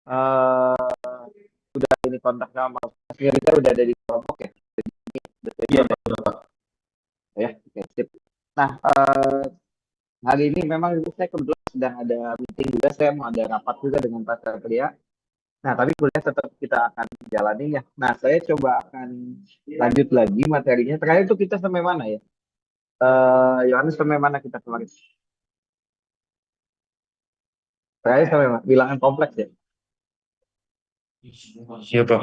eh ini kontak sama Mas Rita udah ada di kelompok ya. Iya, Pak. Ya, oke, sip. Nah, hari ini memang saya kebetulan sedang ada meeting juga, saya mau ada rapat juga dengan Pak Satria. Nah, tapi kuliah tetap kita akan jalani ya. Nah, saya coba akan lanjut lagi materinya. Terakhir itu kita sampai mana ya? Yohanes sampai mana kita kemarin? Terakhir sampai mana? Bilangan kompleks ya? Iya, Pak.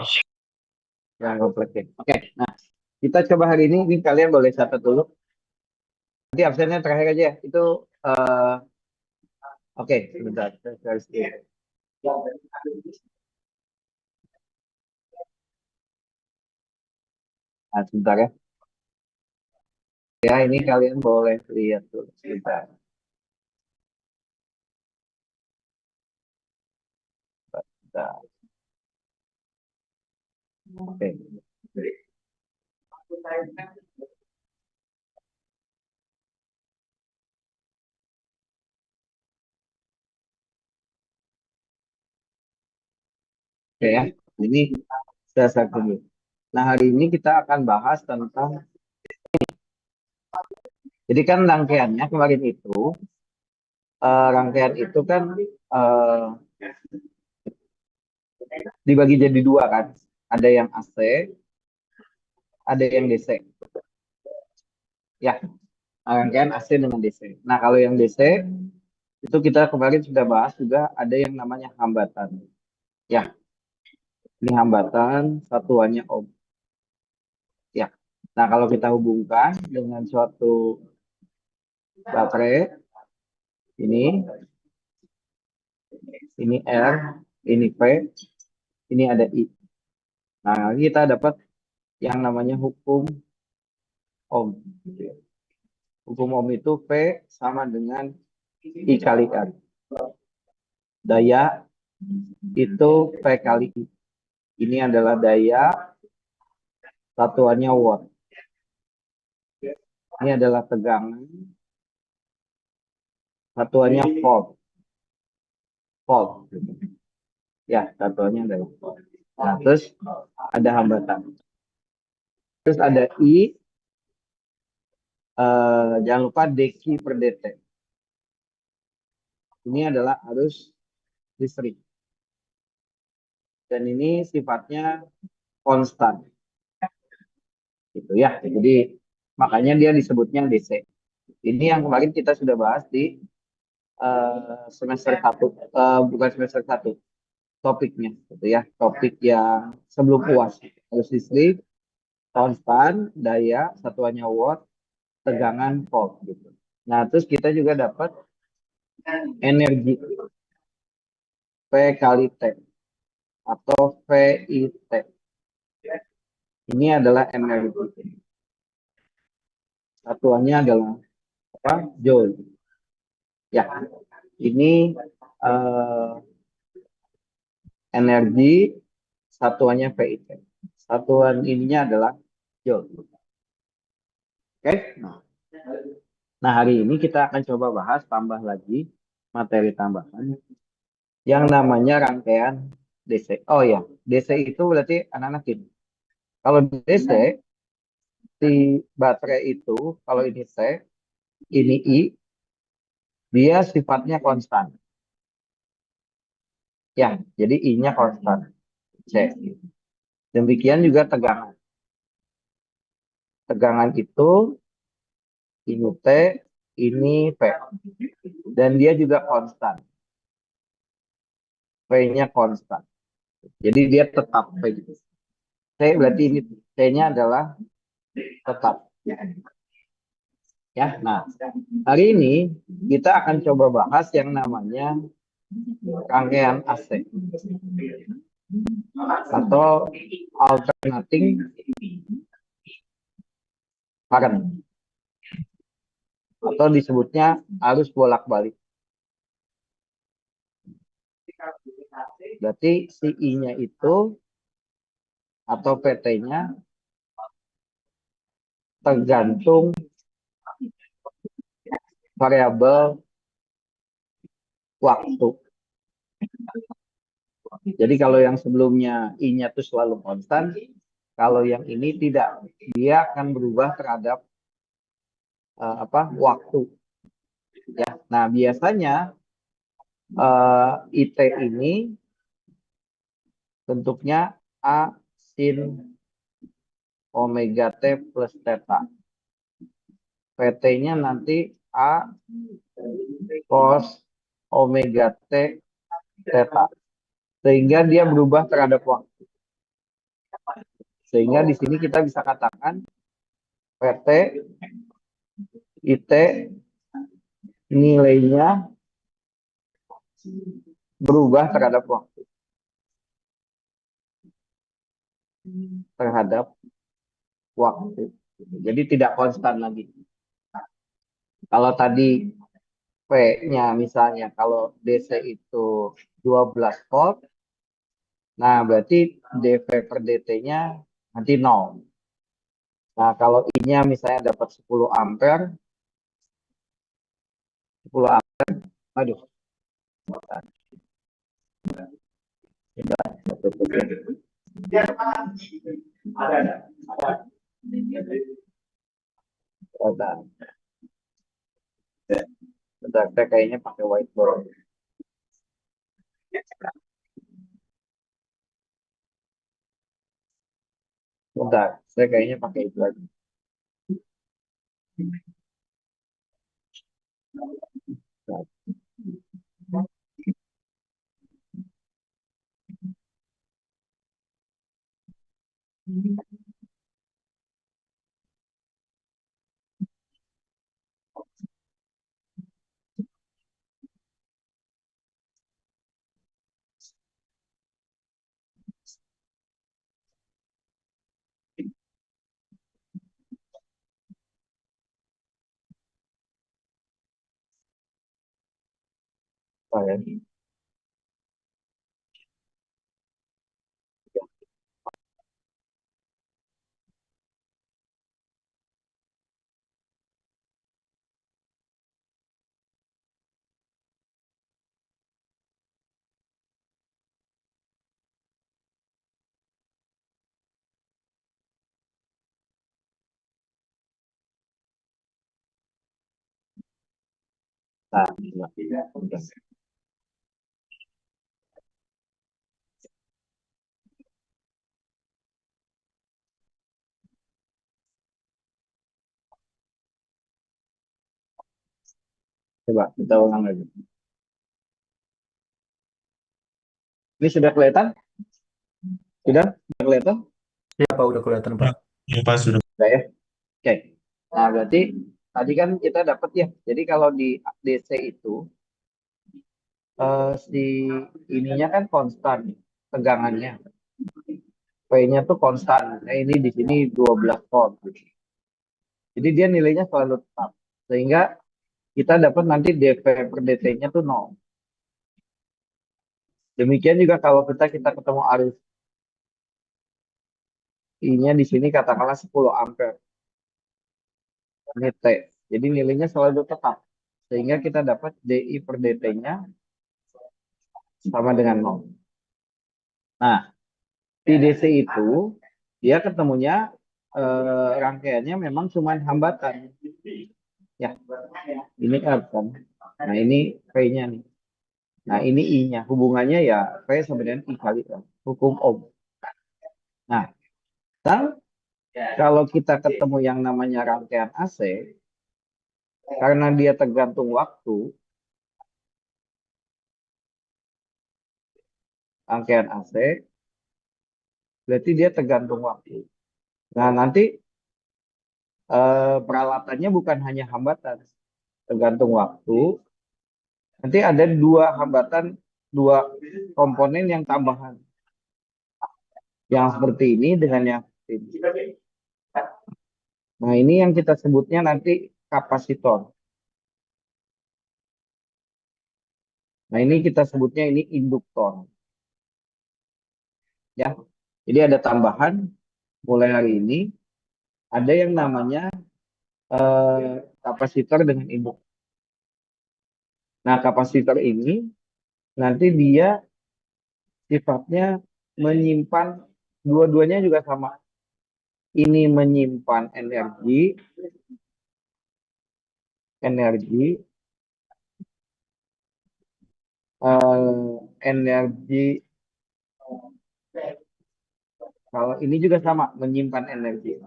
Bilangan kompleks ya. Oke, nah kita coba hari ini kalian boleh catat dulu. Nanti absennya terakhir aja ya. Itu, oke, sebentar. Saya harus nah, sebentar ya. Ya, ini kalian boleh lihat dulu sebentar. Sebentar. Oke. Oke ya, ini dasar dulu. Nah, hari ini kita akan bahas tentang, jadi kan rangkaian itu kan eh, dibagi jadi dua kan. Ada yang AC, ada yang DC. Ya, rangkaian AC dengan DC. Nah, kalau yang DC itu kita kemarin sudah bahas juga ada yang namanya hambatan. Ya, ini hambatan satuannya ohm. Ya. Nah, kalau kita hubungkan dengan suatu baterai ini R, ini P, ini ada I. Nah, kita dapat yang namanya hukum ohm. Hukum ohm itu P sama dengan I kali R. Daya itu P kali I. Ini adalah daya, satuannya watt. Ini adalah tegangan, satuannya volt. Volt. Ya, satuannya adalah volt. Nah, terus ada hambatan. Terus ada I, jangan lupa dq per dt. Ini adalah arus listrik. Dan ini sifatnya konstan. Gitu ya. Jadi makanya dia disebutnya DC. Ini yang kemarin kita sudah bahas di semester 1, bukan semester 1, topiknya gitu ya. Topik yang sebelum UAS. Arus listrik, konstan, daya, satuannya watt, tegangan volt gitu. Nah, terus kita juga dapat energi P kali T atau VIT. Ini adalah energi. Satuannya adalah apa? Joule. Ya, ini energi, satuannya VIT. Satuan ininya adalah Joule. Oke? Nah, hari ini kita akan coba bahas tambah lagi materi tambahan yang namanya rangkaian DC. Oh ya, DC itu berarti anak-anak ini. Kalau DC, si baterai itu, kalau ini C, ini I, dia sifatnya konstan. Ya, jadi I-nya konstan. C. Demikian juga tegangan. Tegangan itu ini T, ini P. Dan dia juga konstan. P-nya konstan. Jadi dia tetap P gitu. C berarti ini C-nya adalah tetap. Ya, nah hari ini kita akan coba bahas yang namanya rangkaian AC atau alternating current atau disebutnya arus bolak-balik. Berarti si I-nya itu atau PT-nya tergantung variabel waktu. Jadi kalau yang sebelumnya I-nya tuh selalu konstan, kalau yang ini tidak, dia akan berubah terhadap waktu. Ya, nah biasanya IT ini bentuknya A sin omega T plus theta. PT-nya nanti A cos omega T theta. Sehingga dia berubah terhadap waktu. Sehingga di sini kita bisa katakan PT IT nilainya berubah terhadap waktu. Terhadap waktu. Jadi tidak konstan lagi. Kalau tadi P-nya misalnya kalau DC itu 12 volt, nah berarti dV per dt-nya nanti 0. Nah kalau I-nya misalnya dapat 10 ampere, 10 ampere, aduh, bentar, saya kayaknya pakai whiteboard. Bentar, saya kayaknya pakai itu lagi. Saya Nah, coba kita ulang lagi. Ini sudah kelihatan? Sudah kelihatan? Ya, Pak, udah kelihatan, Pak. Ya, Pak, sudah. Sudah ya? Oke. Nah, berarti tadi kan kita dapat ya. Jadi kalau di DC itu si ininya kan konstan tegangannya. P-nya tuh konstan. Nah, ini di sini 12 volt. Jadi dia nilainya selalu tetap. Sehingga kita dapat nanti dV per dt-nya tuh 0. Demikian juga kalau kita ketemu arus I-nya di sini katakanlah 10 ampere. Ini T. Jadi nilainya selalu tetap. Sehingga kita dapat DI per dt-nya sama dengan 0. Nah, di DC itu dia ketemunya rangkaiannya memang cuma hambatan. Ya, ini kan. Nah, ini V-nya nih. Nah, ini I-nya. Hubungannya ya V sama dengan I kali kan. Hukum Ohm. Nah, kalau kita ketemu yang namanya rangkaian AC, karena dia tergantung waktu, rangkaian AC, berarti dia tergantung waktu. Nah, nanti peralatannya bukan hanya hambatan, tergantung waktu. Nanti ada dua hambatan, dua komponen yang tambahan. Yang seperti ini dengan yang seperti ini. Nah, ini yang kita sebutnya nanti kapasitor. Nah, ini kita sebutnya ini induktor. Ya. Jadi ada tambahan mulai hari ini ada yang namanya kapasitor dengan induktor. Nah, kapasitor ini nanti dia sifatnya menyimpan, dua-duanya juga sama. Ini menyimpan energi, energi. Kalau ini juga sama, menyimpan energi.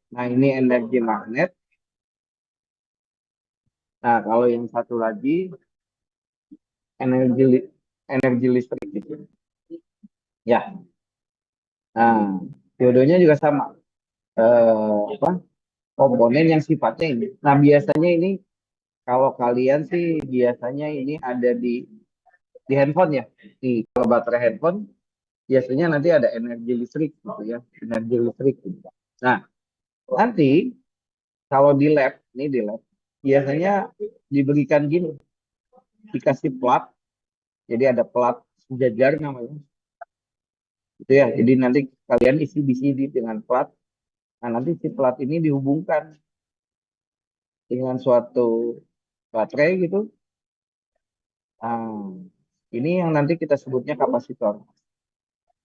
Nah, ini energi magnet. Nah, kalau yang satu lagi energi listrik gitu. Ya. Nah, dua-duanya juga sama. Apa? Komponen yang sifatnya ini. Nah, biasanya ini kalau kalian sih biasanya ini ada di handphone ya. Kalau baterai handphone biasanya nanti ada energi listrik gitu ya, energi listrik gitu. Nah, nanti kalau di lab, ini di lab biasanya diberikan gini, dikasih plat, jadi ada plat sejajar namanya, itu ya. Jadi nanti kalian isi di sini dengan plat. Nah, nanti si plat ini dihubungkan dengan suatu baterai gitu. Nah, ini yang nanti kita sebutnya kapasitor.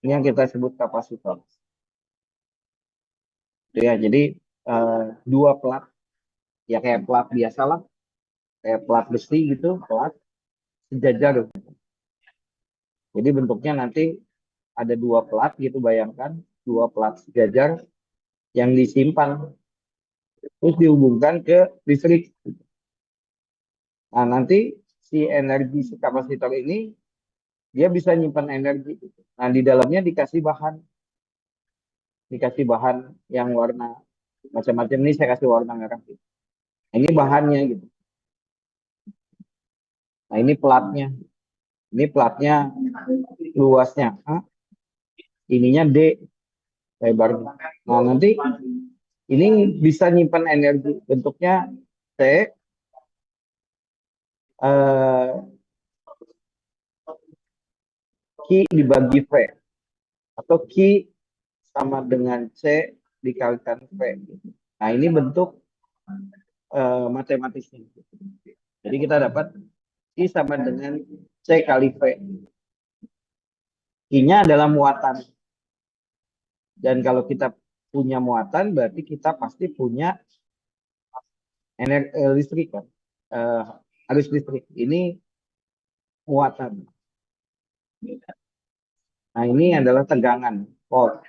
Ini yang kita sebut kapasitor. Itu ya, jadi dua plat, ya kayak plat biasa lah, kayak plat besi gitu, plat sejajar. Jadi bentuknya nanti ada dua plat gitu, bayangkan dua plat sejajar yang disimpan terus dihubungkan ke listrik. Nah, nanti si energi si kapasitor ini dia bisa nyimpan energi. Nah, di dalamnya dikasih bahan yang warna macam-macam. Ini saya kasih warna merah. Ini bahannya gitu. Nah, ini platnya. Ini platnya luasnya A, ininya D lebarnya. Nah, nanti ini bisa nyimpan energi bentuknya C, Q dibagi V, atau Q sama dengan C dikalikan V. Nah, ini bentuk matematisnya. Jadi kita dapat Q sama dengan C kali V. Q-nya adalah muatan. Dan kalau kita punya muatan, berarti kita pasti punya energi listrik kan. Arus listrik. Ini muatan. Nah, ini adalah tegangan, volt.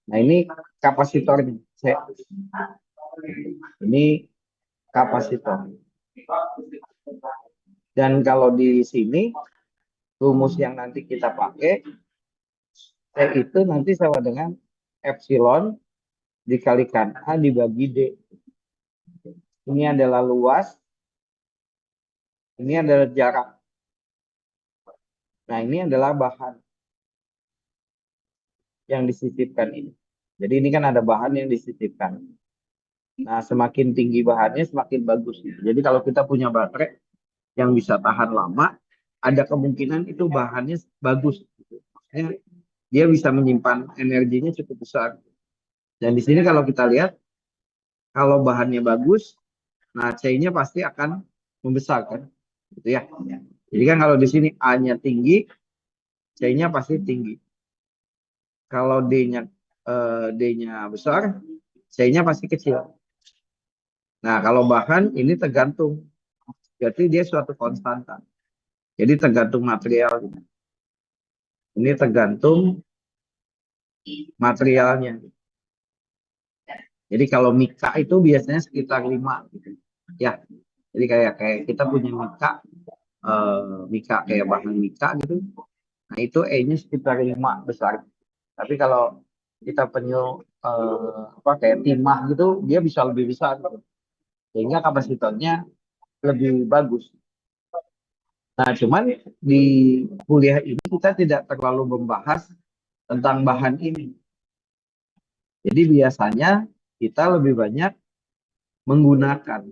Nah, ini kapasitornya. Ini kapasitor. Dan kalau di sini, rumus yang nanti kita pakai, T itu nanti sama dengan epsilon dikalikan A dibagi D. Ini adalah luas, ini adalah jarak. Nah, ini adalah bahan yang disisipkan ini. Jadi ini kan ada bahan yang disisipkan. Nah, semakin tinggi bahannya semakin bagus. Jadi kalau kita punya baterai yang bisa tahan lama, ada kemungkinan itu bahannya bagus. Maksudnya dia bisa menyimpan energinya cukup besar. Dan di sini kalau kita lihat, kalau bahannya bagus, nah C-nya pasti akan membesar kan, gitu ya. Jadi kan kalau di sini A-nya tinggi, C-nya pasti tinggi. Kalau D-nya besar, C-nya pasti kecil. Nah, kalau bahan ini tergantung, berarti dia suatu konstanta. Jadi tergantung material. Ini tergantung materialnya. Jadi kalau mika itu biasanya sekitar 5 gitu. Ya. Jadi kayak kita punya mika kayak bahan mika gitu. Nah, itu E-nya sekitar 5 besar. Tapi kalau kita apa kayak timah gitu, dia bisa lebih besar gitu. Sehingga kapasitornya lebih bagus. Nah, cuman di kuliah ini kita tidak terlalu membahas tentang bahan ini. Jadi biasanya kita lebih banyak menggunakan.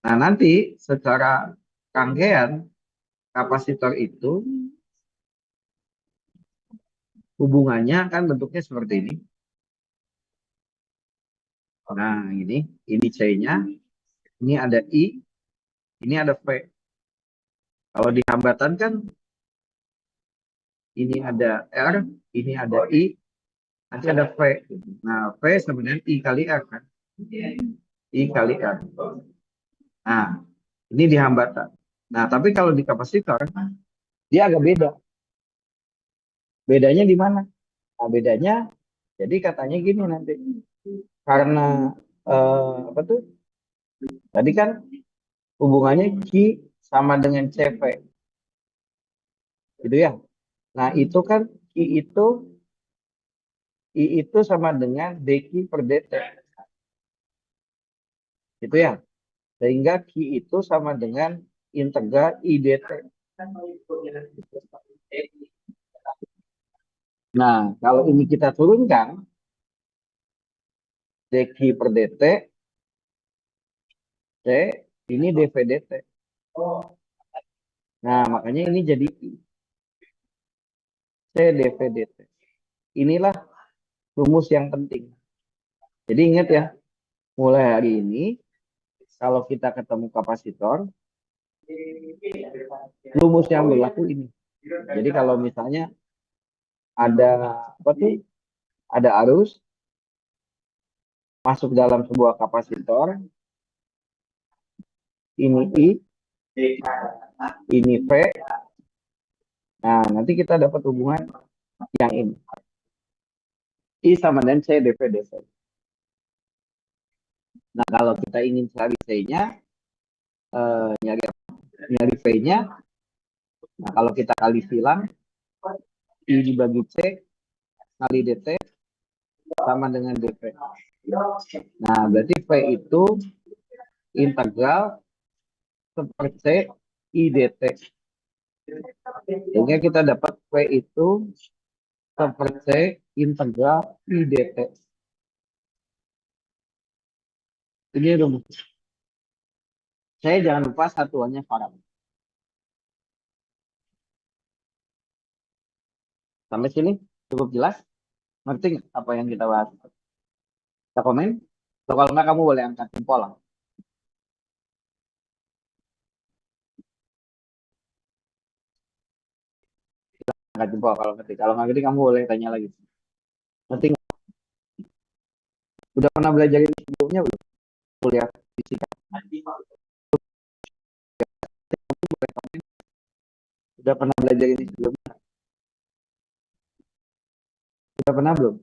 Nah, nanti secara rangkaian kapasitor itu hubungannya kan bentuknya seperti ini. Nah, ini C-nya, ini ada I, Ini ada V. Kalau di hambatan kan ini ada R, ini ada I, nanti ada V. Nah, V sama dengan I kali R kan. I kali R. Nah, ini di hambatan. Nah, tapi kalau di kapasitor, dia agak beda. Bedanya di mana? Nah, bedanya, jadi katanya gini nanti. Karena, apa tuh? Tadi kan hubungannya Q sama dengan CV. Gitu ya. Nah, itu kan I itu sama dengan dQ per dt. Gitu ya. Sehingga Q itu sama dengan integral I dt. Nah, kalau ini kita turunkan, dQ per dt, C, ini dV dt. Nah, makanya ini jadi I. C dV dt. Inilah rumus yang penting. Jadi ingat ya, mulai hari ini, kalau kita ketemu kapasitor, rumus yang berlaku ini. Jadi kalau misalnya ada apa tuh? Ada arus masuk dalam sebuah kapasitor, ini I, ini V. Nah, nanti kita dapat hubungan yang ini. I sama dengan C dV dt. Nah, kalau kita ingin cari C-nya, nyari V-nya, nah kalau kita kali silang, I dibagi C kali dt sama dengan dV. Nah, berarti V itu integral seperti I dt. Sehingga kita dapat V itu seperti integral I dt. Ini rumus. Saya jangan lupa satuannya farad. Sampai sini cukup jelas? Ngerti apa yang kita bahas? Kita komen? Atau kalau enggak kamu boleh angkat jempol lah. Angkat jempol kalau ngerti. Kalau nggak ngerti kamu boleh tanya lagi. Ngerti nggak? Udah pernah belajar ini sebelumnya belum? Kuliah fisika. Boleh komen. Udah pernah belajar ini sebelumnya? Udah pernah belum?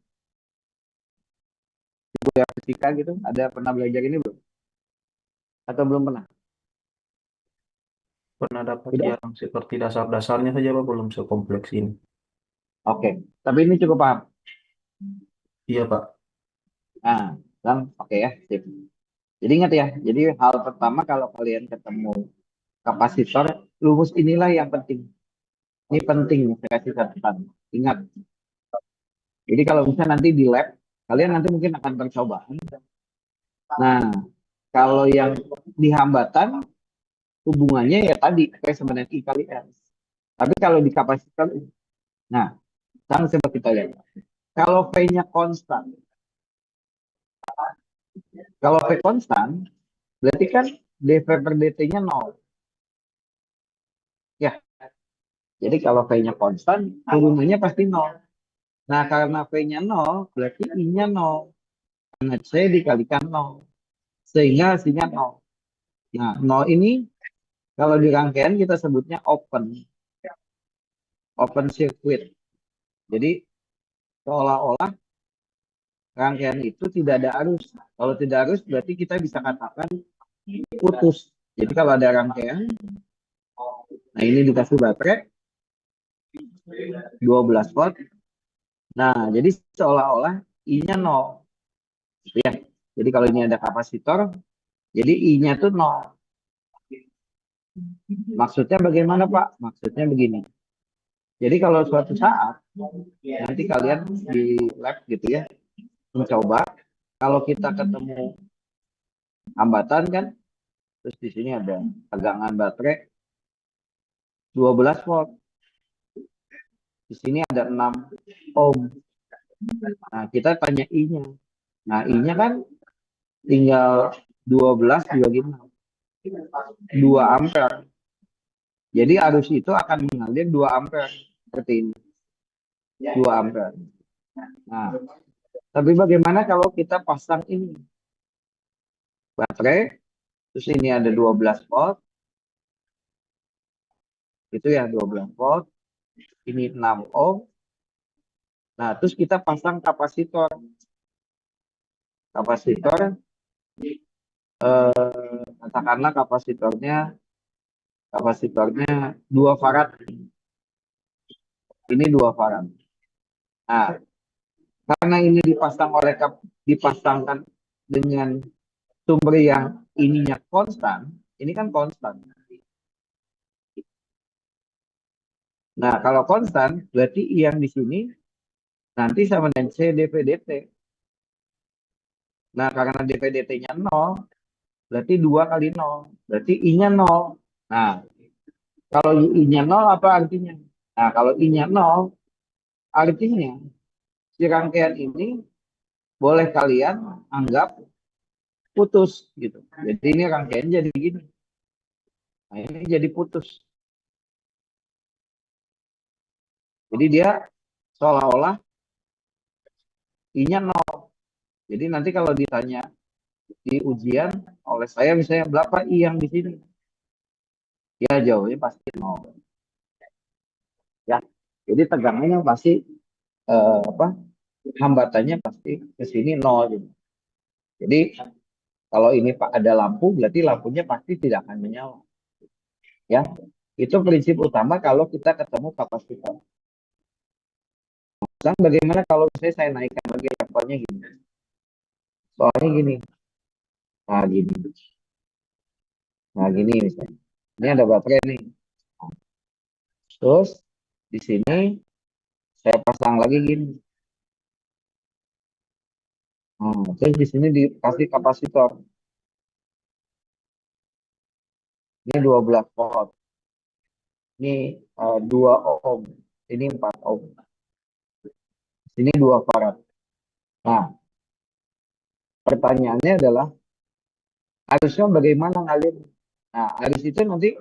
Di kuliah fisika gitu, ada pernah belajar ini belum? Atau belum pernah? Pernah dapat Udah? yang seperti dasar-dasarnya saja, Pak, belum sekompleks ini. Oke. Tapi ini cukup paham. Iya, Pak. Nah, kan oke ya. Sip. Jadi ingat ya. Jadi hal pertama kalau kalian ketemu kapasitor, rumus inilah yang penting. Ini penting nih, saya kasih catatan. Ingat. Jadi kalau misalnya nanti di lab, kalian nanti mungkin akan percobaan. Nah, kalau yang di hambatan, hubungannya ya tadi, P sama dengan I kali R. Tapi kalau di kapasitor, nah, sekarang coba kita lihat. Kalau V-nya konstan, kalau V konstan, berarti kan dV per dt-nya 0. Ya, jadi kalau V-nya konstan, hubungannya pasti 0. Nah, karena V-nya 0, berarti I-nya 0. Karena C dikalikan 0. Sehingga hasilnya 0. Nah, 0 ini kalau di rangkaian kita sebutnya open circuit. Jadi seolah-olah rangkaian itu tidak ada arus. Kalau tidak arus berarti kita bisa katakan putus. Jadi kalau ada rangkaian, nah ini dikasih baterai 12 volt. Nah, jadi seolah-olah I-nya 0. Gitu ya. Jadi kalau ini ada kapasitor, jadi I-nya tuh 0. Maksudnya bagaimana, Pak? Maksudnya begini. Jadi kalau suatu saat nanti kalian di lab gitu ya mencoba, kalau kita ketemu hambatan kan, terus di sini ada tegangan baterai 12 volt, di sini ada 6 ohm. Nah kita tanya I-nya. Nah I-nya kan tinggal 12 dibagi 6. 2 ampere. Jadi arus itu akan mengalir 2 ampere seperti ini. 2 ampere. Nah, tapi bagaimana kalau kita pasang ini baterai, terus ini ada 12 volt, itu ya 12 volt, ini 6 ohm. Nah, terus kita pasang kapasitor. Kapasitor, katakanlah kapasitornya 2 farad. Ini 2 farad. Nah, karena ini dipasangkan dengan sumber yang ininya konstan, ini kan konstan. Nah, kalau konstan, berarti yang di sini nanti sama dengan C dV/dt. Nah, karena dV/dt-nya 0, berarti 2 kali 0. Berarti I-nya 0. Nah, kalau I-nya 0 apa artinya? Nah, kalau I-nya 0, artinya si rangkaian ini boleh kalian anggap putus gitu. Jadi ini rangkaian jadi gini. Nah, ini jadi putus. Jadi dia seolah-olah I-nya 0. Jadi nanti kalau ditanya di ujian oleh saya misalnya berapa I yang di sini? Ya jawabnya pasti 0. Ya. Jadi tegangannya pasti apa? Hambatannya pasti ke sini 0 gitu. Jadi kalau ini Pak ada lampu berarti lampunya pasti tidak akan menyala. Ya. Itu prinsip utama kalau kita ketemu kapasitor. Dan bagaimana kalau saya naikkan lagi levelnya gini. Soalnya gini. Nah, gini. Nah, gini misalnya. Ini ada baterai nih. Terus di sini saya pasang lagi gini. Terus di sini dikasih kapasitor. Ini 12 volt. Ini 2 ohm. Ini 4 ohm. Sini 2 farad. Nah, pertanyaannya adalah arusnya bagaimana ngalir? Nah, arus itu nanti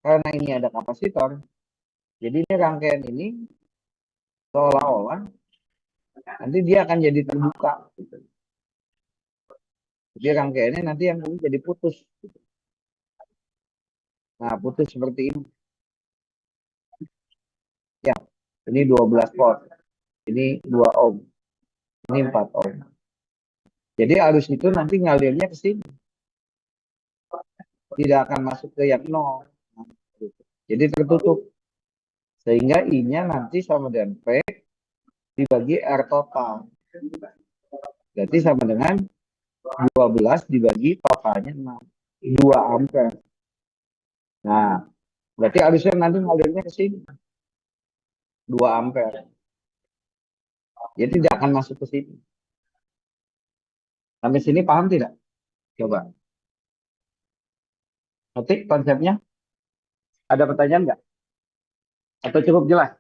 karena ini ada kapasitor, jadi ini rangkaian ini seolah-olah nanti dia akan jadi terbuka. Gitu. Jadi rangkaiannya nanti yang ini jadi putus. Gitu. Nah, putus seperti ini. Ya, ini 12 volt. Ini 2 ohm. Ini 4 ohm. Jadi arus itu nanti ngalirnya ke sini. Tidak akan masuk ke yang 0. Nah, gitu. Jadi tertutup. Sehingga I-nya nanti sama dengan P dibagi R total. Berarti sama dengan 12 dibagi totalnya 6. 2 ampere. Nah, berarti arusnya nanti ngalirnya ke sini. 2 ampere. Jadi tidak akan masuk ke sini. Sampai sini paham tidak? Coba. Ngerti konsepnya? Ada pertanyaan nggak? Atau cukup jelas?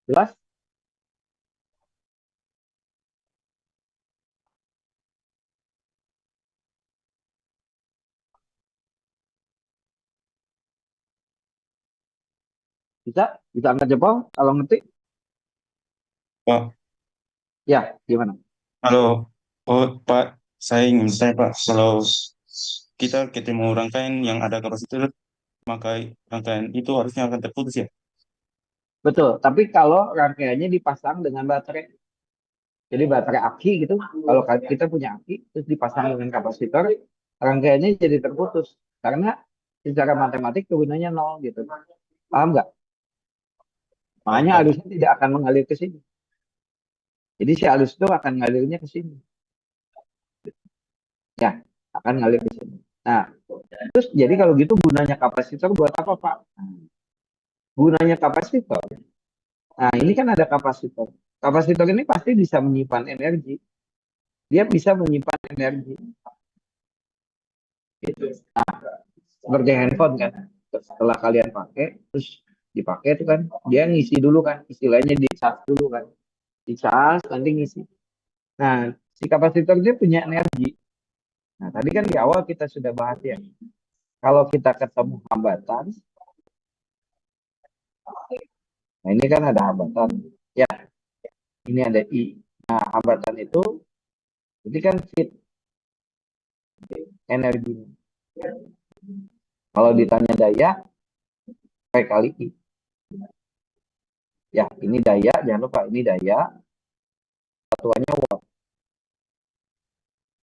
Jelas? Bisa? Bisa angkat jempol kalau ngerti? Pak, Ya, gimana? halo. Oh, Pak, saya ingin bertanya, Pak, kalau kita ketemu rangkaian yang ada kapasitor, maka rangkaian itu harusnya akan terputus ya? Betul. Tapi kalau rangkaiannya dipasang dengan baterai. Jadi baterai aki gitu. Kalau kita punya aki, terus dipasang dengan kapasitor, rangkaiannya jadi terputus. Karena secara matematik turunannya 0 gitu. Paham nggak? Makanya Pak. arusnya tidak akan mengalir ke sini. Jadi si arus itu akan ngalirnya ke sini. Ya, akan ngalir ke sini. Nah, terus jadi kalau gitu gunanya kapasitor buat apa, Pak? Gunanya kapasitor. Nah, ini kan ada kapasitor. Kapasitor ini pasti bisa menyimpan energi. Dia bisa menyimpan energi. Gitu. Nah, seperti handphone kan. Setelah kalian pakai, terus dipakai itu kan, dia ngisi dulu kan. Istilahnya di charge dulu kan. Di charge, nanti ngisi. Nah, si kapasitor dia punya energi. Nah, tadi kan di awal kita sudah bahas ya. Kalau kita ketemu hambatan, nah ini kan ada hambatan. Ya, ini ada I. Nah, hambatan itu kan fit energi. Kalau ditanya daya, P kali I. Ya, ini daya, jangan lupa ini daya, satuannya watt.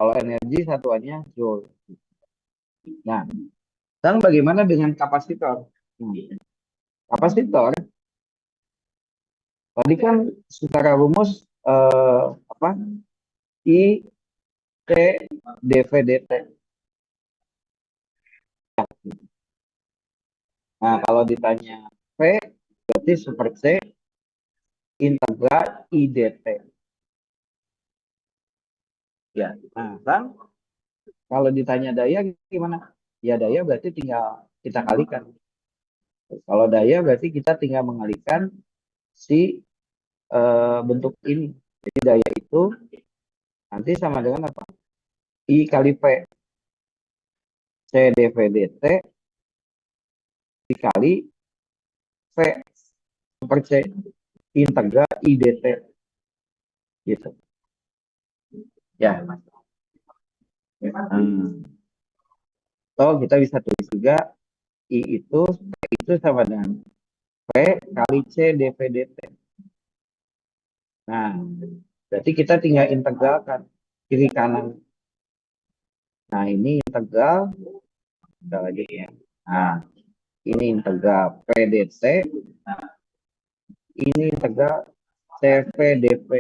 Kalau energi satuannya joule. Nah, sekarang bagaimana dengan kapasitor? Kapasitor tadi kan secara rumus apa? I T dV dt. Nah, kalau ditanya V berarti super C integral I dt. Ya, nah kan kalau ditanya daya gimana? Ya daya berarti tinggal kita kalikan. Kalau daya berarti kita tinggal mengalihkan si bentuk ini. Jadi daya itu nanti sama dengan apa? I kali P. C dV dt dikali V per C integral I dt. Gitu. Ya. So, kita bisa tulis juga I itu sama dengan V kali C dV dt. Nah, berarti kita tinggal integralkan kiri kanan. Nah, ini integral kita lagi ya. Nah, ini integral P dt, ini integral CV dV.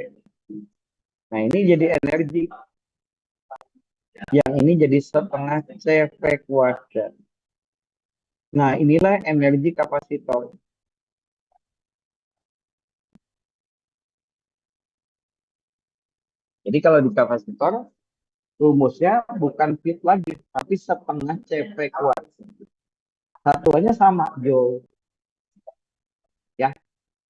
Nah, ini jadi energi. Yang ini jadi setengah CV kuadrat. Nah, inilah energi kapasitor. Jadi kalau di kapasitor, rumusnya bukan fit lagi, tapi setengah CV kuadrat. Satuannya sama, Joule. Ya,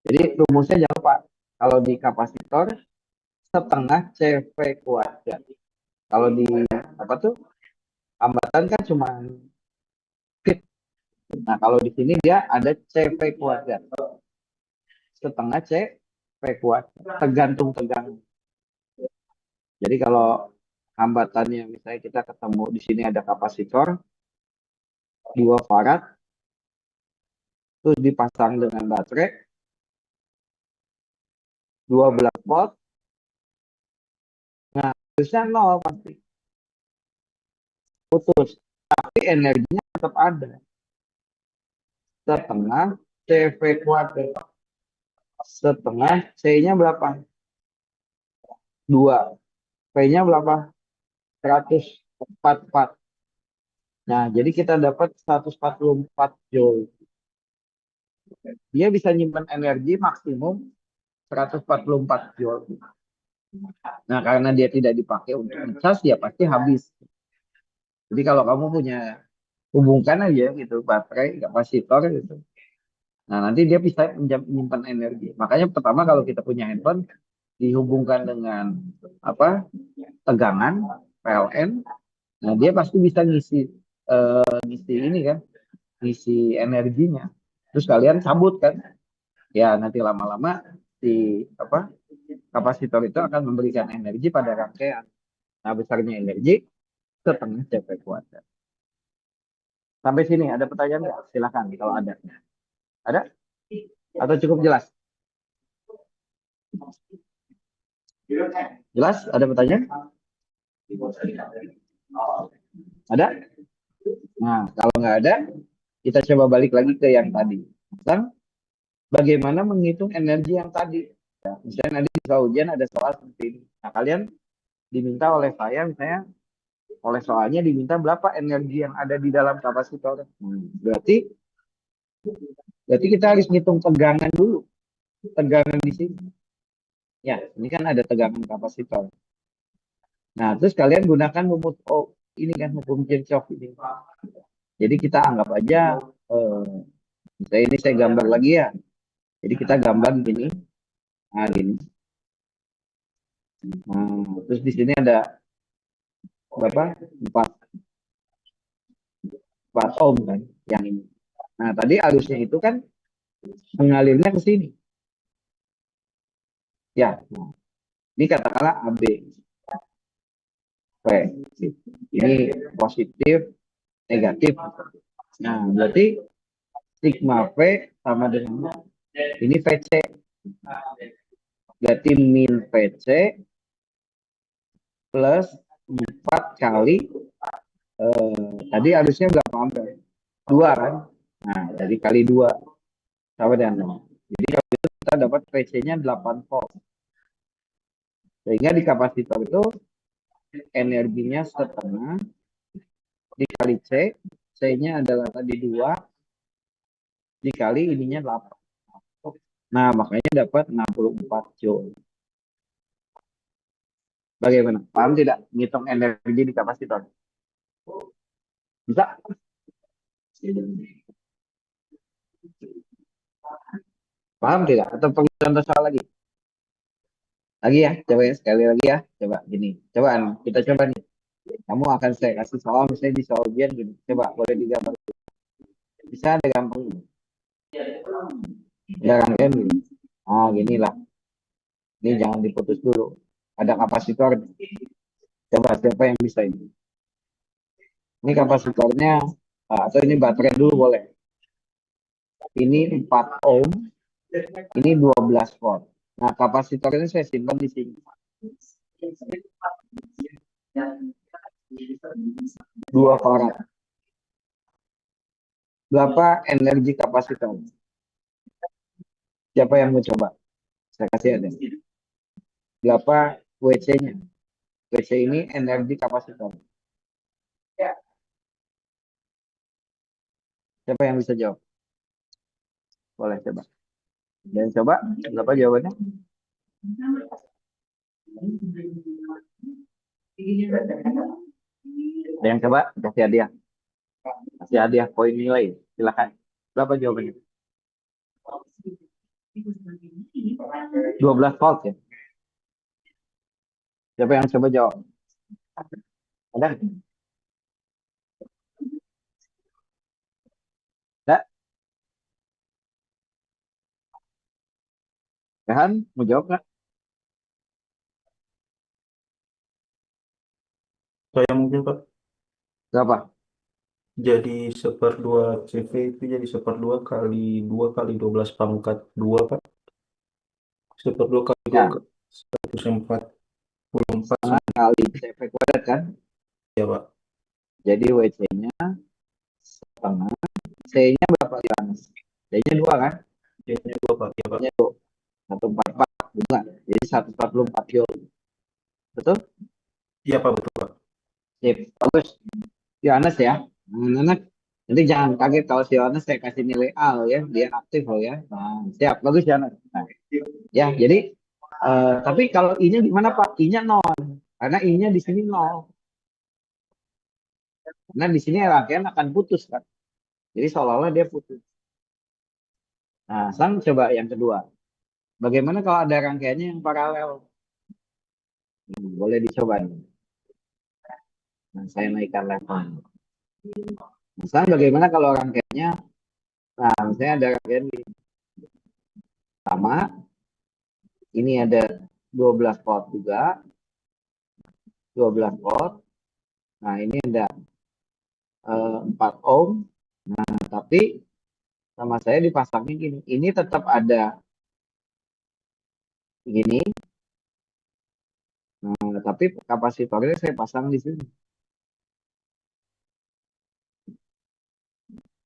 jadi rumusnya jangan lupa. Kalau di kapasitor, setengah CV kuadrat. Kalau di apa tuh hambatan kan cuma fit. Nah, kalau di sini dia ada CV kuadrat. Setengah CV kuadrat. Tergantung tegangan. Jadi kalau hambatannya misalnya kita ketemu di sini ada kapasitor 2 farad terus dipasang dengan baterai 12 volt. Nah, terusnya 0 pasti putus, tapi energinya tetap ada. Setengah CV kuadrat. Setengah C-nya berapa? 2. P-nya berapa? 144. Nah, jadi kita dapat 144 joule. Dia bisa nyimpan energi maksimum 144 joule. Nah, karena dia tidak dipakai untuk ngecas, ya pasti habis. Jadi kalau kamu punya hubungkan aja gitu baterai kapasitor gitu. Nah, nanti dia bisa menyimpan energi. Makanya pertama kalau kita punya handphone dihubungkan dengan apa? Tegangan PLN. Nah, dia pasti bisa ngisi ini kan, ngisi energinya. Terus kalian cabut kan. Ya, nanti lama-lama si apa? Kapasitor itu akan memberikan energi pada rangkaian. Nah, besarnya energi setengah CV kuadrat. Sampai sini ada pertanyaan nggak? Silakan kalau ada. Ada? Atau cukup jelas? Jelas? Ada pertanyaan? Ada? Nah, kalau nggak ada, kita coba balik lagi ke yang tadi. Tentang bagaimana menghitung energi yang tadi. Ya, misalnya nanti di soal ujian ada soal seperti ini. Nah, kalian diminta oleh saya, misalnya oleh soalnya diminta berapa energi yang ada di dalam kapasitor. Berarti kita harus ngitung tegangan dulu. Tegangan di sini. Ya, ini kan ada tegangan kapasitor. Nah, terus kalian gunakan rumus ini kan hukum Kirchhoff ini. Jadi kita anggap aja, misalnya ini saya gambar lagi ya. Jadi kita gambar gini, nah gini. Nah, terus di sini ada berapa? 4 ohm kan yang ini. Nah, tadi arusnya itu kan mengalirnya ke sini. Ya, nah, ini katakanlah AB. Oke, ini positif, negatif. Nah, berarti sigma V sama dengan ini VC. Berarti min VC plus 4 kali tadi harusnya berapa ampere? 2 kan? Nah, jadi kali 2 sama dengan 0. Jadi kalau itu kita dapat VC-nya 8 volt. Sehingga di kapasitor itu energinya setengah dikali C. C-nya adalah tadi 2 dikali ininya 8. Nah, makanya dapat 64 joule. Bagaimana? Paham tidak? Ngitung energi di kapasitor. Bisa? Paham tidak? Atau perlu contoh soal lagi? Lagi ya, coba ya, sekali lagi ya. Coba gini. Coba kita coba nih. Kamu akan saya kasih soal, misalnya di soal ujian gini. Coba boleh digambar. Bisa ada gampang. Ada rangkaian gini. Ah, gini lah. Ini jangan diputus dulu. Ada kapasitor. Coba siapa yang bisa ini? Ini kapasitornya, atau ini baterai dulu boleh. Ini 4 ohm, ini 12 volt. Nah, kapasitor ini saya simpan di sini. 2 farad. Berapa energi kapasitor? Siapa yang mau coba? Saya kasih ada. Berapa WC-nya? WC ini energi kapasitor. Siapa yang bisa jawab? Boleh coba. Dan coba, berapa jawabannya? Ada yang coba? Kasih hadiah. Kasih hadiah poin nilai. Silakan. Berapa jawabannya? 12 volt ya. Siapa yang coba jawab? Ada? Ada? Rehan, mau jawab nggak? Saya mungkin Pak, Berapa? jadi seperdua CV itu jadi seperdua kali 2 kali 12 pangkat 2 Pak. Seperdua kali 2 Ya, 144 setengah kali CV kuadrat kan? ya Pak. Jadi WC-nya setengah. C-nya berapa di Yohanes? C-nya 2 kan? Jadinya 2 Pak, ya Pak. C-nya 144. Bukan. Jadi 144 joule. Betul? Iya Pak, betul Pak. Sip. Bagus. Yohanes ya. Anak-anak. Nanti jangan kaget kalau si Yohanes saya kasih nilai A loh ya. Dia aktif loh ya. Nah, siap. Bagus Yohanes. Nah, ya, jadi tapi kalau I-nya gimana Pak? I-nya 0. Karena I-nya di sini 0. Karena di sini rangkaian akan putus kan. Jadi seolah-olah dia putus. Nah, sang coba yang kedua. Bagaimana kalau ada rangkaiannya yang paralel? Boleh dicoba nih. Nah, saya naikkan level. Nah, sang bagaimana kalau rangkaiannya, nah misalnya ada rangkaian ini. Sama, ini ada 12 volt juga, 12 volt. Nah, ini ada 4 ohm. Nah, tapi sama saya dipasangin gini. Ini tetap ada gini. Nah, tapi kapasitornya saya pasang di sini.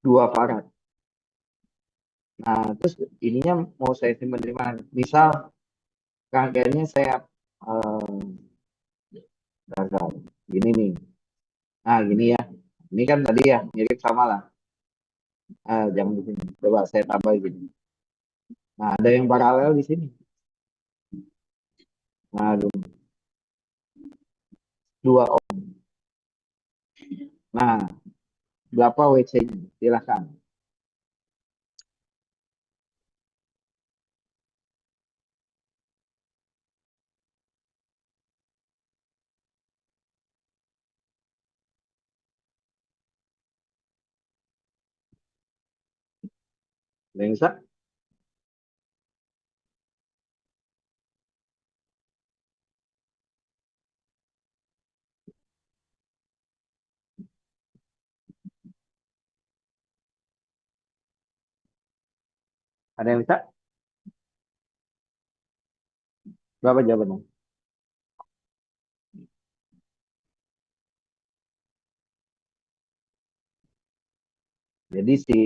2 farad. Nah, terus ininya mau saya simpan di mana? Misal rangkaiannya saya gagal. Gini nih. Nah, gini ya. Ini kan tadi ya, mirip sama lah. Jangan di sini. Coba saya tambah gini. Nah, ada yang paralel di sini. Nah, 2 ohm. Nah, berapa WC-nya? Silahkan. Ada yang bisa? Ada yang bisa? Berapa jawabannya? Jadi si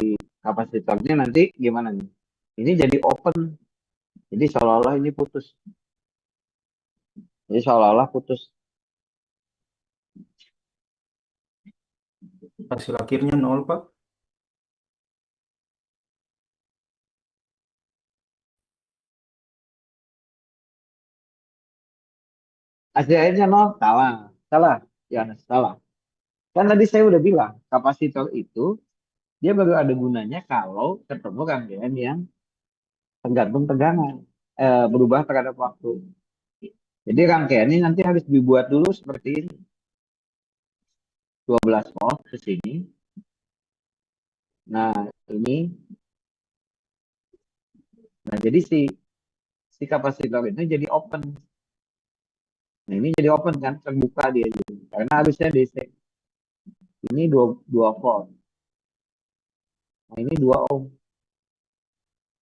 kapasitornya nanti gimana nih? Ini jadi open. Jadi seolah-olah ini putus. Jadi seolah-olah putus. Hasil akhirnya 0, Pak. Hasil akhirnya nol. Salah. Salah. Ya, salah. Kan tadi saya udah bilang, kapasitor itu dia baru ada gunanya kalau ketemu rangkaian yang tergantung tegangan. Berubah terhadap waktu. Jadi rangkaian ini nanti harus dibuat dulu seperti ini. 12 volt ke sini. Nah, ini. Nah, jadi si kapasitor itu jadi open. Nah, ini jadi open kan, terbuka dia. Karena harusnya DC. Ini 2 volt. Nah, ini 2 ohm.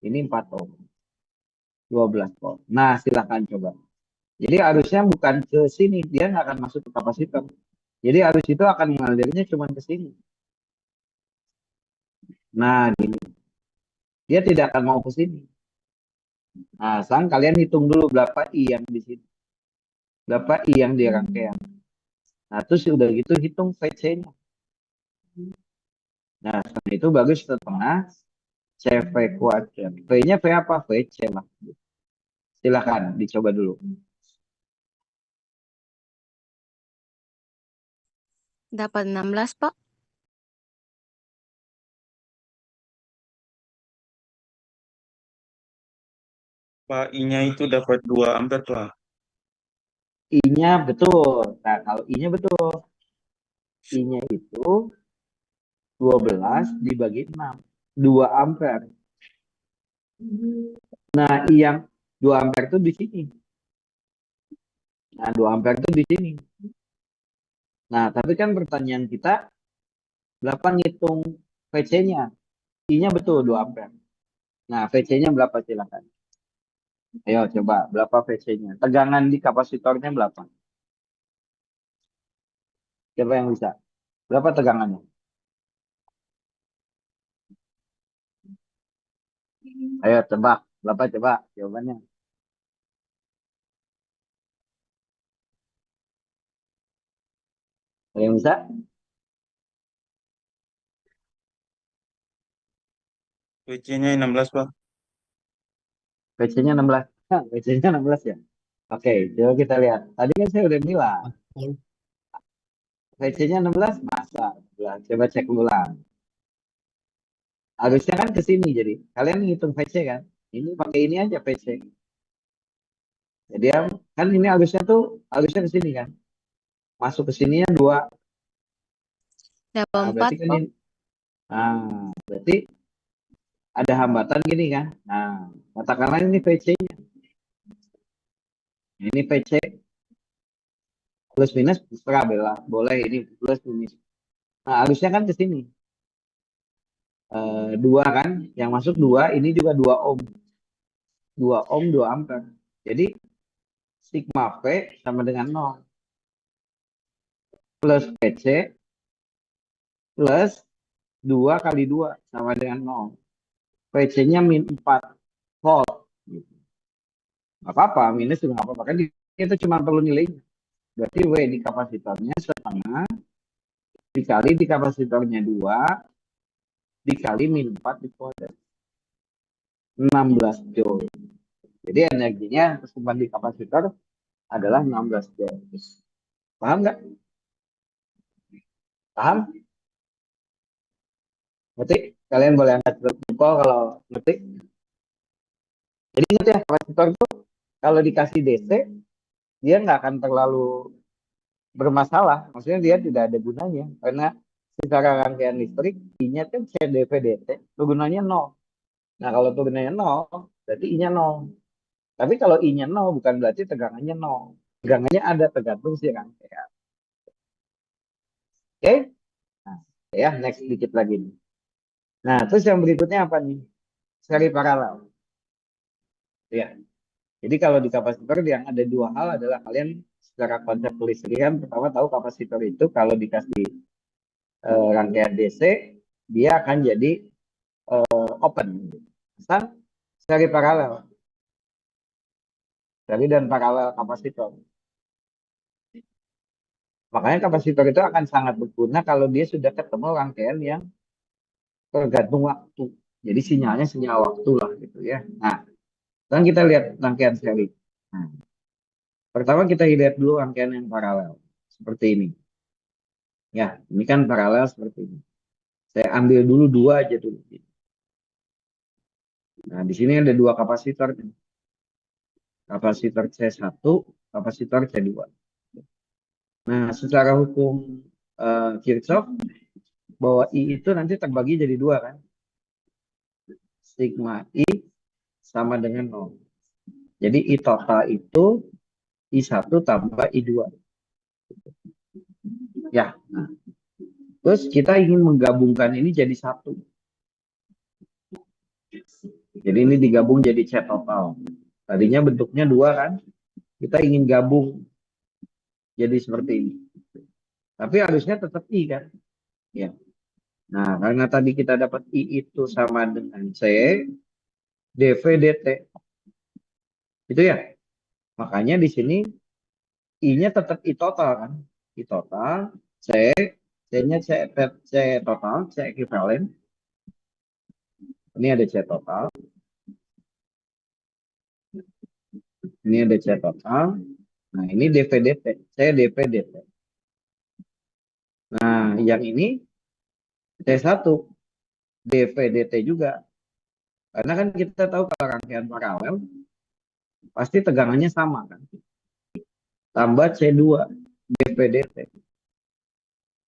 Ini 4 ohm. 12 volt. Nah, silakan coba. Jadi arusnya bukan ke sini, dia nggak akan masuk ke kapasitor. Jadi arus itu akan mengalirnya cuma ke sini. Nah, gini. Dia tidak akan mau ke sini. Nah, sekarang kalian hitung dulu berapa I yang di sini. Berapa I yang di rangkaian. Nah, terus udah gitu hitung VC-nya. Nah, setelah itu bagus setengah CV kuadrat. V-nya V apa? VC lah. Silakan dicoba dulu. Dapat 16, Pak. Pak, I-nya itu dapat 2 ampere, Pak. I-nya betul. Nah, kalau I-nya betul. I-nya itu 12 dibagi 6. 2 ampere. Nah, I yang 2 ampere itu di sini. Nah, 2 ampere itu di sini. Nah, tapi kan pertanyaan kita berapa ngitung VC-nya? I-nya betul 2 ampere. Nah, VC-nya berapa silakan? Ayo coba, berapa VC-nya? Tegangan di kapasitornya berapa? Siapa yang bisa? Berapa tegangannya? Ayo tebak. Berapa coba jawabannya? Ada yang bisa? VC-nya 16, Pak. VC-nya 16. VC-nya 16 ya? Oke, coba kita lihat. Tadi kan saya udah bilang, VC-nya 16, masa? Coba cek ulang. Harusnya kan ke sini jadi. Kalian ngitung VC kan? Ini pakai ini aja VC. Jadi kan ini harusnya ke sini kan? Masuk ke sininya 2. Dapat Nah, 4, berarti kan Pak. ini. Nah, berarti ada hambatan gini kan? Nah, katakanlah ini VC-nya. Ini VC plus minus terserah bela. Boleh ini plus minus. Nah, harusnya kan ke sini. 2 kan? Yang masuk 2, ini juga 2 ohm. 2 ohm, 2 ampere. Jadi sigma V sama dengan 0. Plus PC plus 2 kali 2 sama dengan 0. PC-nya min 4 volt. Gak apa-apa, minus juga gak apa-apa. Kan itu cuma perlu nilainya. Berarti W di kapasitornya setengah dikali di kapasitornya 2 dikali min 4 di kuadrat. 16 joule. Jadi energinya tersimpan di kapasitor adalah 16 joule. Paham nggak? Paham? Ngerti? Kalian boleh angkat jempol kalau ngerti. Jadi ingat ya, kapasitor itu kalau dikasih DC, dia nggak akan terlalu bermasalah. Maksudnya dia tidak ada gunanya. Karena secara rangkaian listrik, I-nya kan CdV DC, gunanya 0. Nah, kalau turunannya 0, berarti I-nya 0. Tapi kalau I-nya 0 bukan berarti tegangannya 0. Tegangannya ada tergantung si rangkaian. Oke? Nah, ya, next dikit lagi nih. Nah, terus yang berikutnya apa nih? Seri paralel. Ya. Jadi kalau di kapasitor yang ada dua hal adalah kalian secara konsep kelistrikan pertama tahu kapasitor itu kalau dikasih rangkaian DC dia akan jadi open. Misal seri paralel, seri dan paralel kapasitor. Makanya kapasitor itu akan sangat berguna kalau dia sudah ketemu rangkaian yang tergantung waktu. Jadi sinyalnya sinyal waktu lah gitu ya. Nah, sekarang kita lihat rangkaian seri. Nah, pertama kita lihat dulu rangkaian yang paralel seperti ini. Ya, ini kan paralel seperti ini. Saya ambil dulu dua aja dulu. Nah, di sini ada dua kapasitor. Kapasitor C1, kapasitor C2. Nah, secara hukum Kirchhoff, bahwa I itu nanti terbagi jadi dua kan. Sigma I sama dengan 0. Jadi I total itu I1 tambah I2. Ya, nah. Terus kita ingin menggabungkan ini jadi satu. Jadi ini digabung jadi C total. Tadinya bentuknya dua kan. Kita ingin gabung jadi seperti ini. Tapi harusnya tetap I kan. Ya. Nah, karena tadi kita dapat I itu sama dengan C, dV dt. Itu ya. Makanya di sini I-nya tetap I total kan. I total, C, C-nya C total, C ekuivalen. Ini ada C total. Ini ada C total. Nah, ini dV dt. C dV dt. Nah, yang ini C1 dV dt juga. Karena kan kita tahu kalau rangkaian paralel pasti tegangannya sama kan. Tambah C2 dV dt.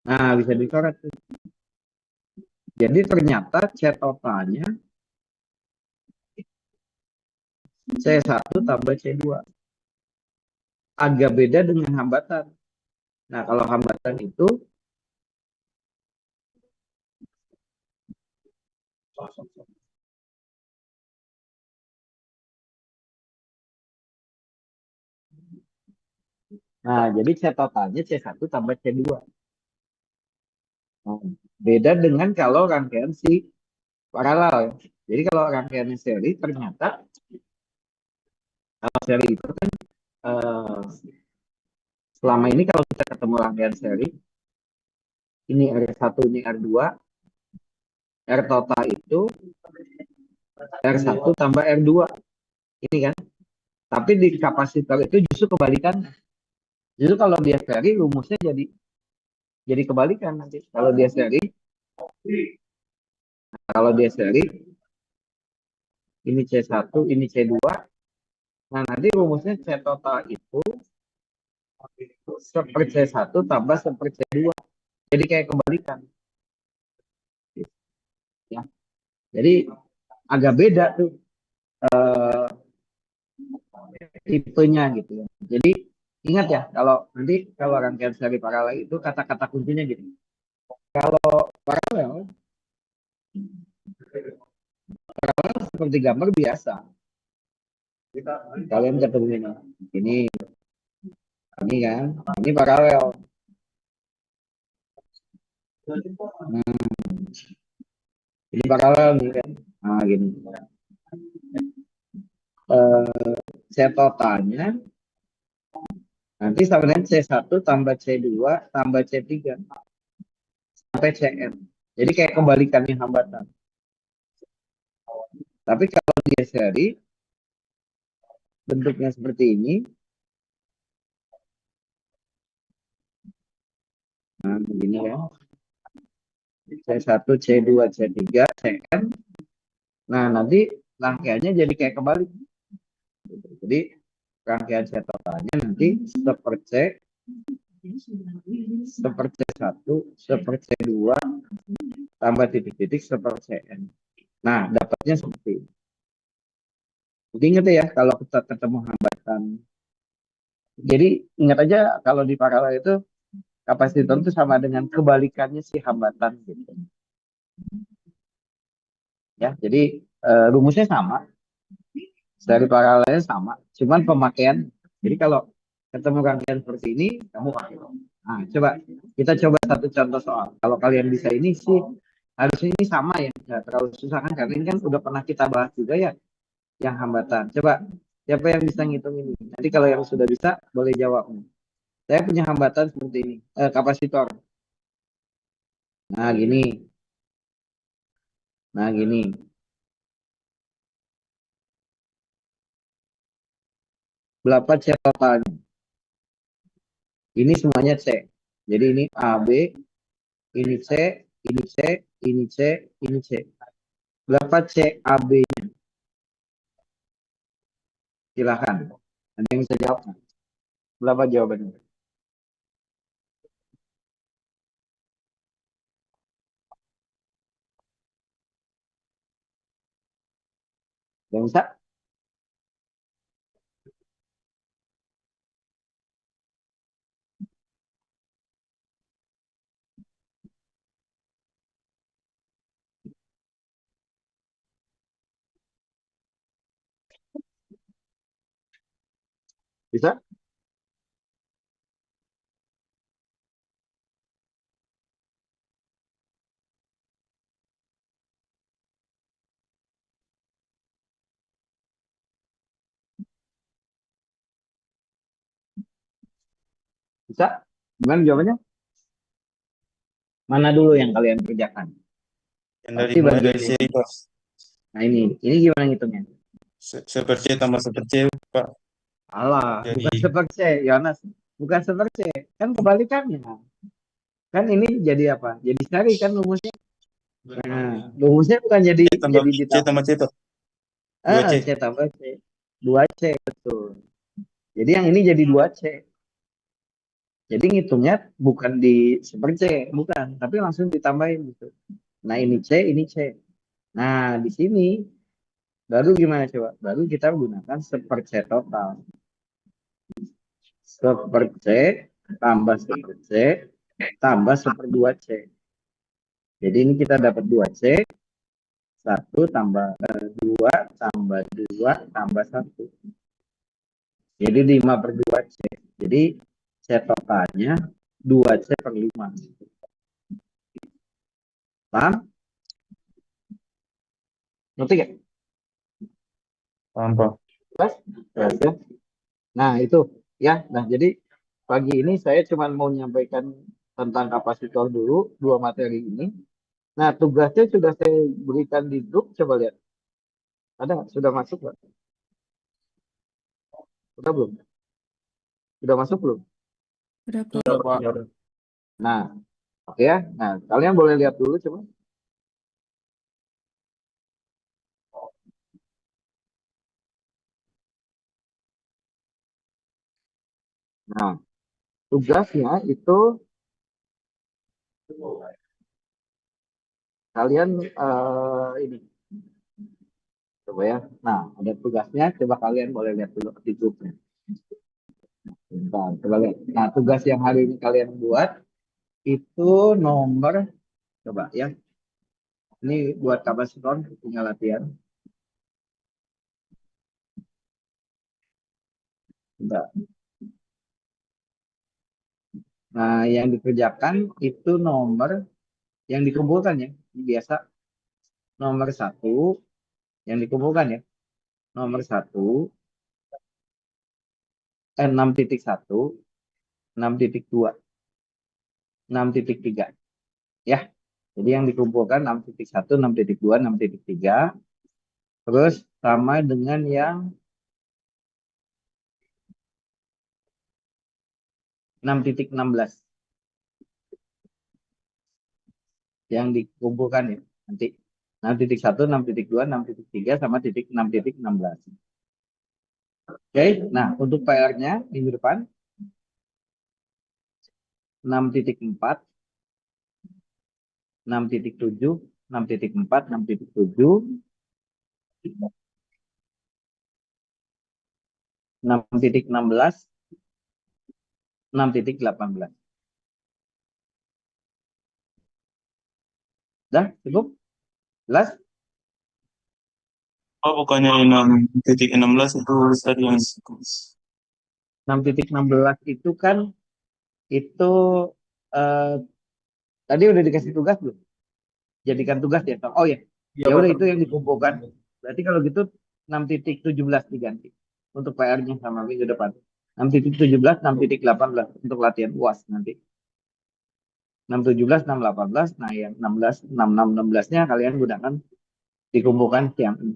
Nah, bisa dicoret tuh. Jadi ternyata C totalnya C1 tambah C2. Agak beda dengan hambatan. Nah, kalau hambatan itu nah, jadi C totalnya C1 tambah C2. Nah, beda dengan kalau rangkaian si paralel. Jadi kalau rangkaian seri ternyata kalau seri itu kan selama ini kalau kita ketemu rangkaian seri ini R1 ini R2 R total itu R1 tambah R2 ini kan. Tapi di kapasitor itu justru kebalikan. Justru kalau dia seri rumusnya jadi kebalikan nanti. Kalau dia seri ini C1, ini C2. Nah, nanti rumusnya C total itu seper C1 tambah seper C2. Jadi kayak kebalikan. Ya. Jadi agak beda tuh tipenya gitu ya. Jadi ingat ya, kalau rangkaian seri paralel itu kata-kata kuncinya gitu. Kalau paralel seperti gambar biasa. Kalian ketemu ini kan, ini paralel. Ini paralel nih kan. Nah, gini. C totalnya nanti sama dengan C1 tambah C2 tambah C3 sampai Cn. Jadi kayak kebalikannya hambatan. Tapi kalau dia seri bentuknya seperti ini. Nah, begini ya. C1, C2, C3, Cn. Nah, nanti rangkaiannya jadi kayak kebalik. Jadi rangkaian C totalnya nanti seper C1, seper C2, tambah titik-titik seper Cn. Nah, dapatnya seperti ini. Jadi ingat ya, kalau kita ketemu hambatan. Jadi ingat aja kalau di paralel itu kapasitor itu sama dengan kebalikannya si hambatan gitu. Ya, jadi rumusnya sama, dari paralelnya sama, cuman pemakaian. Jadi kalau ketemu rangkaian seperti ini, kamu pakai. Nah, coba kita coba satu contoh soal. Kalau kalian bisa ini sih harusnya ini sama ya, nggak terlalu susah kan? Karena ini kan udah pernah kita bahas juga ya, yang hambatan. Coba siapa yang bisa ngitung ini? Nanti kalau yang sudah bisa boleh jawab. Saya punya hambatan seperti ini, kapasitor. Nah gini, nah gini. Berapa C totalnya? Ini semuanya C. Jadi ini A, B, ini C, ini C, ini C, ini C. Berapa C A B? Silahkan. Ada yang bisa jawab? Berapa jawabannya? Yang bisa? Bisa? Bisa? Gimana jawabannya? Mana dulu yang kalian kerjakan? Yang Pasti mulai bagian dari ini. seri, Pak. Nah ini gimana ngitungnya? Seperti tambah seperti, Pak. Alah, Jadi bukan seperti Yohanes, bukan seperti kan kebalikannya. Kan ini jadi apa? Jadi seri kan rumusnya. Nah, rumusnya bukan jadi C tambah C, Pak. 2C. C tambah C. 2C betul. Jadi yang ini jadi 2C. Jadi ngitungnya bukan di super C, bukan, tapi langsung ditambahin gitu. Nah, ini C, ini C. Nah, di sini baru gimana coba? Baru kita gunakan super C total. Super C tambah super C tambah super 2C. Jadi ini kita dapat 2C, 1 tambah 2 tambah 2 tambah 1. Jadi 5 per 2C. Jadi C totalnya 2C per 5. Paham? Ngerti gak? Paham, Pak. Jelas? Jelas ya? Nah itu ya. Nah jadi pagi ini saya cuma mau menyampaikan tentang kapasitor dulu, 2 materi ini. Nah tugasnya sudah saya berikan di grup, coba lihat. Ada nggak? Sudah masuk nggak? Sudah belum? Sudah masuk belum? Sudah, Pak. Nah, oke ya. Nah, kalian boleh lihat dulu coba. Nah, tugasnya itu kalian ini coba ya. Nah, ada tugasnya. Coba kalian boleh lihat dulu di grupnya. Bentar, coba lihat. Nah, tugas yang hari ini kalian buat itu nomor coba ya. Ini buat kapasitor tinggal latihan. Bentar. Nah, yang dikerjakan itu nomor yang dikumpulkan ya. Biasa nomor 1 yang dikumpulkan ya. Nomor 1 6.1, 6.2, 6.3 ya. Jadi yang dikumpulkan 6.1, 6.2, 6.3 terus sama dengan yang 6.16 yang dikumpulkan ya nanti 6.1, 6.2, 6.3 sama titik 6.16. Oke, nah untuk PR-nya minggu depan 6.4, 6.7, 6.4, 6.7, 6.16, 6.18. Dah, cukup? Jelas? Oh, bukannya 6.16 itu tadi yang 6.16 itu kan itu eh, tadi udah dikasih tugas belum? Jadikan tugas ya. Oh ya. Iya, Ya Pak. udah itu yang dikumpulkan. Berarti kalau gitu 6.17 diganti untuk PR-nya sama minggu depan. 6.17, 6.18 untuk latihan UAS nanti. 6.17, 6.18. Nah, yang 16, 66, 16-nya kalian gunakan dikumpulkan siang ini.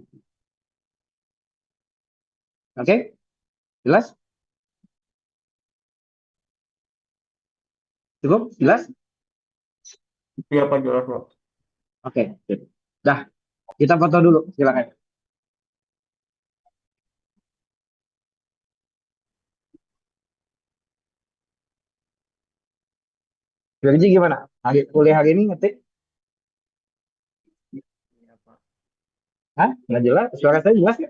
Oke? Jelas? Cukup? Jelas? Iya, Pak, jelas, Pak. Oke. Sip. Dah, kita foto dulu. Silakan. Verji gimana? Kuliah hari ini ngetik? Iya, Pak. Hah? Nggak jelas? Suara saya jelas ya?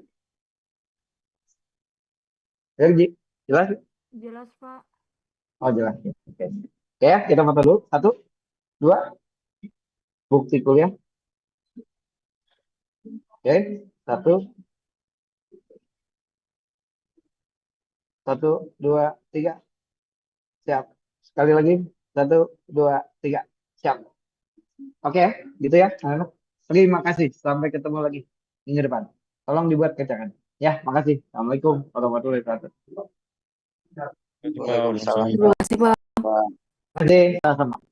Verji, jelas? Jelas, Pak. Oh, jelas. Oke. Oke ya, kita foto dulu. 1, 2, bukti kuliah. Oke, 1, 1, 2, 3. Siap. Sekali lagi. 1, 2, 3. Siap. Oke ya, gitu ya, anak-anak. Terima kasih. Sampai ketemu lagi minggu depan. Tolong dibuat kecakan. Ya, makasih. Assalamualaikum warahmatullahi wabarakatuh. Waalaikumsalam. Terima kasih, Pak. Terima kasih. Sama-sama.